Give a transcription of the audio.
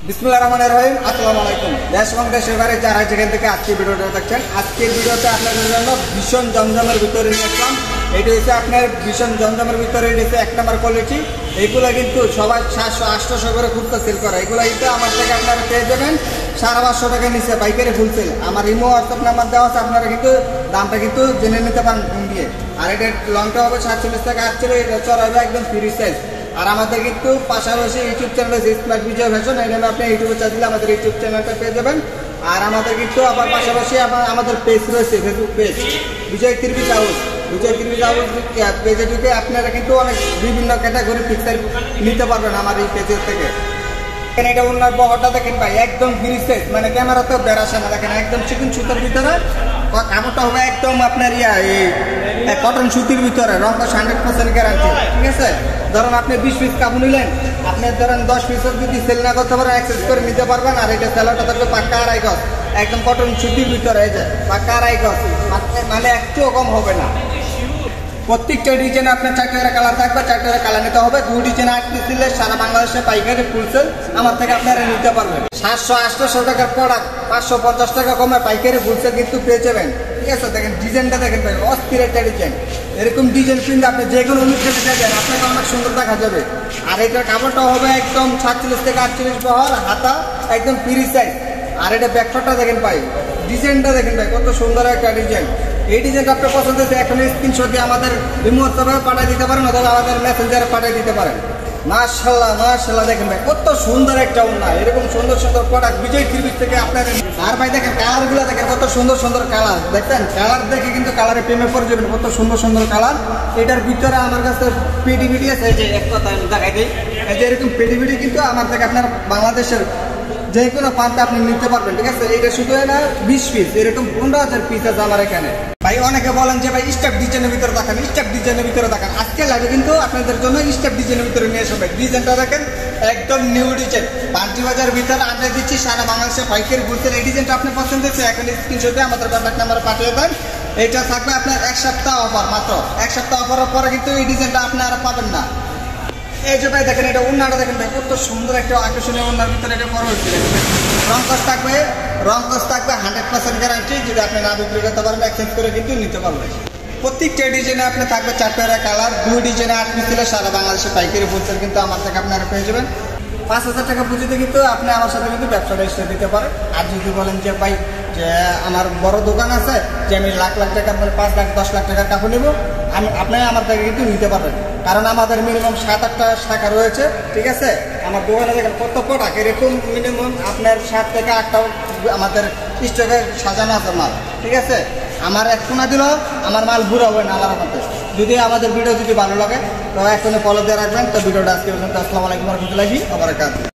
বিসমিল্লাহির রহমানির রহিম। আসসালামু আলাইকুম। দেশ এবং দেশের বাইরে যারা যেখান থেকে আজকের ভিডিওটা দেখছেন, আজকের ভিডিওতে আপনাদের জন্য ভীষণ জমজমের ভিতরে নিয়ে আসলাম। এটা হচ্ছে আপনার ভীষণ জমজমের ভিতরে রয়েছে 1 নম্বর কোয়ালিটি। এইগুলো কিন্তু সবাই 700-800 করে খুচরা সেল করে। এগুলো কিন্তু আমার থেকে আপনারা পেয়ে যাবেন 550 টাকা নিচে পাইকারি ফুল সেল। আমার ইমো হোয়াটসঅ্যাপ নাম্বার দেওয়া আছে, আপনারা কিন্তু দামটা কিন্তু জেনে নিতে পারেন ফোন দিয়ে। আর এটা লংটা হবে 47 থেকে 48, এটা চড়া হবে একদম ফ্রি সাইজ। আর আমাদের কিন্তু পাশাপাশি ইউটিউব চ্যানেল আছে স্মার্ট বিজয় ফ্যাশন, এই নামে আপনি ইউটিউবে চার্জ দিলে আমাদের ইউটিউব চ্যানেলটা পেয়ে যাবেন। আর আমাদের কিন্তু আবার পাশাপাশি আমাদের পেজ রয়েছে, ফেসবুক পেজ বিজয় ত্রিভুজ হাউস। বিজয় ত্রিভুজ হাউস পেজে ঢুকে আপনারা কিন্তু অনেক বিভিন্ন ক্যাটাগরি পিকচার নিতে পারবেন আমার এই পেজের থেকে। এটা ওনার বহরটা দেখেন ভাই, একদম ফ্রি সাইজ, মানে ক্যামেরাতেও বেড়াসে না। দেখেন একদম চিকন সুতার ভিতরে, কাপড়টা হবে একদম আপনার কটন সুতির ভিতরে, রং 100% গ্যারান্টি। ঠিক আছে, ধরুন আপনি 20 পিস কাপড় নিলেন, আপনি ধরেন 10 পিসের যদি সেল না করতে পারেন অ্যাক্সেস করে নিতে পারবেন। আর এটা সেলারটা থাকবে পাক্কা 2.5 গজ, একদম কটন সুতির ভিতরে, এই যে পাক্কা 2.5 গজ, মানে একটুও কম হবে না। প্রত্যেকটা ডিজাইনে আপনার 4টা কালার থাকবে, 4টা কালার নিতে হবে। 2 ডিজাইনে 8 পিস নিলে সারা বাংলাদেশে পাইকারি ফুল সেল আমার থেকে আপনারা নিতে পারবেন। 700-800 টাকার প্রোডাক্ট 550 টাকা কমে পাইকারি ফুল সেল কিন্তু পেয়ে যাবেন। ঠিক আছে, দেখেন ডিজাইনটা দেখেন ভাই, অস্থির একটা ডিজাইন। এরকম ডিজাইন কিন্তু আপনি যে কোনো অনুষ্ঠানে যাবেন আপনাকে অনেক সুন্দর দেখা যাবে। আর এটার কাপড়টা হবে একদম 47 থেকে 48 বহর, হাতা একদম ফ্রি সাইজ। আর এটা ব্যাকপার্টটা দেখেন ভাই, ডিজাইনটা দেখেন ভাই, কত সুন্দর একটা ডিজাইন। এই ডিজাইনটা আপনার পছন্দ হচ্ছে, এখন স্ক্রিনশট দিয়ে আমাদের রিমোটভাবে পাঠিয়ে দিতে পারেন, অথবা আমাদের মেসেঞ্জারে পাঠিয়ে দিতে পারেন। মাশাআল্লাহ মাশাআল্লাহ, দেখেন ভাই কত সুন্দর একটা ওড়না। এরকম সুন্দর সুন্দর প্রোডাক্ট বিজয় ত্রিভুজ থেকে আপনার। আর ভাই দেখেন কালারগুলো দেখেন, কত সুন্দর সুন্দর কালার। দেখেন কালার দেখে কিন্তু কালারে প্রেমে পড়ে যাবেন, কত সুন্দর সুন্দর কালার। এটার ভিতরে আমার কাছে পেডিবিডি আছে, এই যে এক কথা আমি দেখাই দিই, এই যে এরকম পেডিবিডি কিন্তু আমার থেকে আপনার বাংলাদেশের যে কোনো প্রান্তে আপনি নিতে পারবেন। ঠিক আছে, এটা শুধু না 20 পিস, এরকম 15,000 পিস আছে আমার এখানে। ভাই অনেকে বলেন যে ভাই স্টেপ ডিজাইনের ভিতরে দেখেন, স্টেপ ডিজাইনের ভিতরে দেখেন। আজকে লাগে কিন্তু আপনাদের জন্য স্টেপ ডিজাইনের ভিতরে নিয়ে আসবে। ডিজাইনটা দেখেন একদম নিউ ডিজাইন, পান্টি বাজার ভিতরে আনতে দিচ্ছি সারা বাংলাদেশে পাইকারি বুঝছেন। এই ডিজাইনটা আপনি পছন্দ হচ্ছে, এখন স্ক্রিনশটে আমাদের কন্ট্যাক্ট নাম্বারে পাঠিয়ে দেন। এটা থাকবে আপনার 1 সপ্তাহ অফার, মাত্র 1 সপ্তাহ অফারের পরে কিন্তু এই ডিজাইনটা আপনি আর পাবেন না। এই যে ভাই দেখেন, এটা ওড়নাটা দেখেন ভাই, কত সুন্দর একটা আকর্ষণীয় ওড়নার ভিতরে এটা বড় হচ্ছে। রং কস থাকবে 100% গ্যারান্টি। যদি আপনি না বিক্রি করতে পারেন এক্সচেঞ্জ করে কিন্তু নিতে পারবেন। প্রত্যেকটা ডিজাইনে আপনি থাকবে 4টা কালার, 2 ডিজাইনে 8 পিস দিলে সারা বাংলাদেশে পাইকারি ফুলসেল কিন্তু আমার থেকে আপনারা পেয়ে যাবেন। 5,000 টাকা পুঁজিতে কিন্তু আপনি আমার সাথে কিন্তু ব্যবসাটা স্টার্ট দিতে পারেন। আর যদি বলেন যে ভাই যে আমার বড় দোকান আছে, যে আমি লাখ লাখ টাকা, মানে 5 লাখ 10 লাখ টাকার কাপড় নেবো, আপনি আমার থেকে কিন্তু নিতে পারবেন। কারণ আমাদের মিনিমাম 7-8টা শাখা রয়েছে। ঠিক আছে, আমার দোকানে দেখেন কত প্রোডাক্ট, এরকম মিনিমাম আপনার 7 থেকে 8টা আমাদের স্টকে সাজানো আছে মাল। ঠিক আছে, আমার এক কোনা দিল আমার মাল বুড়ো হবে না আমার মধ্যে। যদি আমাদের ভিডিও যদি ভালো লাগে তো এখনই ফলো দিয়ে রাখবেন। তো ভিডিওটা আজকে পর্যন্ত। আসসালামু আলাইকুম ওয়া রাহমাতুল্লাহি ওয়া বারাকাতুহু।